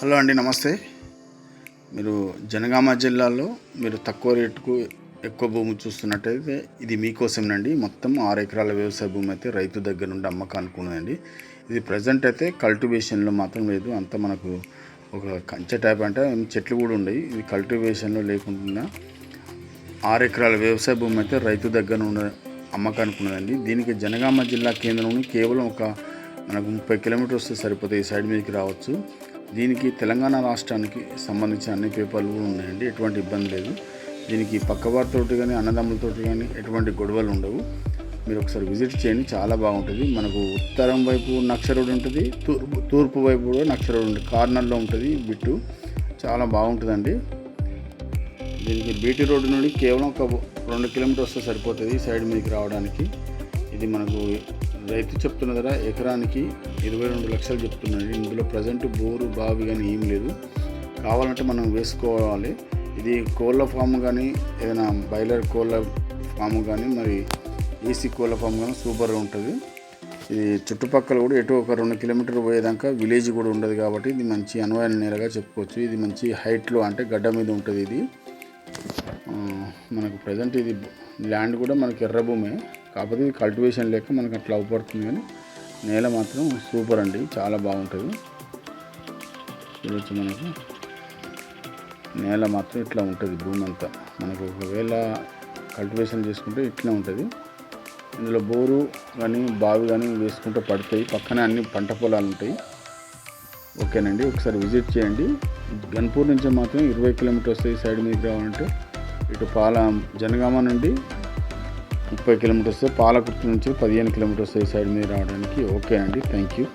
Hello అండి, నమస్తే. మీరు జనగామ జిల్లాలో మీరు తక్కువ రేటుకు ఎక్కువ భూమి చూస్తున్నట్టయితే ఇది మీకోసమేనండి. మొత్తం 6 ఎకరాల వ్యవసాయ భూమి అయితే రైతు దగ్గర నుండి అమ్మకానికి ఉన్నదండి. ఇది ప్రజెంట్ అయితే కల్టివేషన్లో మాత్రం లేదు. అంతా మనకు ఒక కంచె టైప్ అంటే చెట్లు కూడా ఉన్నాయి. ఇది కల్టివేషన్లో లేకుండా 6 ఎకరాల వ్యవసాయ భూమి అయితే రైతు దగ్గర నుండి అమ్మకానికి ఉన్నదండి. దీనికి జనగామ జిల్లా కేంద్రం నుండి కేవలం మనకు 30 కిలోమీటర్స్ వస్తే సరిపోతాయి. ఈ సైడ్ మీదకి రావచ్చు. దీనికి తెలంగాణ రాష్ట్రానికి సంబంధించిన అన్ని పేపర్లు కూడా ఉన్నాయండి. ఎటువంటి ఇబ్బంది లేదు. దీనికి పక్కవారితోటి కానీ అన్నదమ్ములతోటి కానీ ఎటువంటి గొడవలు ఉండవు. మీరు ఒకసారి విజిట్ చేయండి, చాలా బాగుంటుంది. మనకు ఉత్తరం వైపు నక్ష రోడ్ ఉంటుంది, తూర్పు వైపు కూడా నక్ష రోడ్ ఉంటుంది. కార్నర్లో ఉంటుంది బిట్టు, చాలా బాగుంటుందండి. దీనికి బీటీ రోడ్డు నుండి కేవలం ఒక 2 కిలోమీటర్స్ వస్తే సరిపోతుంది ఈ సైడ్ మీదకి రావడానికి. ఇది మనకు రైతు చెప్తున్న ధర ఎకరానికి 22 లక్షలు చెప్తున్నాడు. ఇందులో ప్రజెంట్ బోరు బావి కానీ ఏం లేదు. కావాలంటే మనం వేసుకోవాలి. ఇది కోళ్ళ ఫామ్ కానీ ఏదైనా బాయిలర్ కోళ్ళ ఫామ్ కానీ మరి ఏసీ కోళ్ళ ఫామ్ కానీ సూపర్గా ఉంటుంది. ఇది చుట్టుపక్కల కూడా ఎటు ఒక 2 కిలోమీటర్లు పోయేదాకా విలేజ్ కూడా ఉండదు కాబట్టి ఇది మంచి అనువైన నేలగా చెప్పుకోవచ్చు. ఇది మంచి హైట్లో అంటే గడ్డ మీద ఉంటుంది. ఇది మనకు ప్రజెంట్ ఇది ల్యాండ్ కూడా మనకి ఎర్ర భూమే, కాకపోతే ఇది కల్టివేషన్ లేక మనకు అట్లా అవపడుతుంది. కానీ నేల మాత్రం సూపర్ అండి, చాలా బాగుంటుంది. చూడొచ్చు, మనకు నేల మాత్రం ఇట్లా ఉంటుంది. భూమి అంతా మనకు ఒకవేళ కల్టివేషన్ చేసుకుంటే ఇట్లా ఉంటుంది. ఇందులో బోరు కానీ బావి కానీ వేసుకుంటే పడతాయి. పక్కనే అన్ని పంట పొలాలు ఉంటాయి. ఓకేనండి, ఒకసారి విజిట్ చేయండి. గన్పూర్ నుంచి మాత్రం 20 కిలోమీటర్స్ వస్తాయి. సైడ్ మీకు రావాలంటే ఇటు జనగామ నుండి 30 కిలోమీటర్స్, పాలకుర్తి నుంచి 15 కిలోమీటర్స్ ఈ సైడ్ మీద రావడానికి. ఓకే అండి, థ్యాంక్ యూ.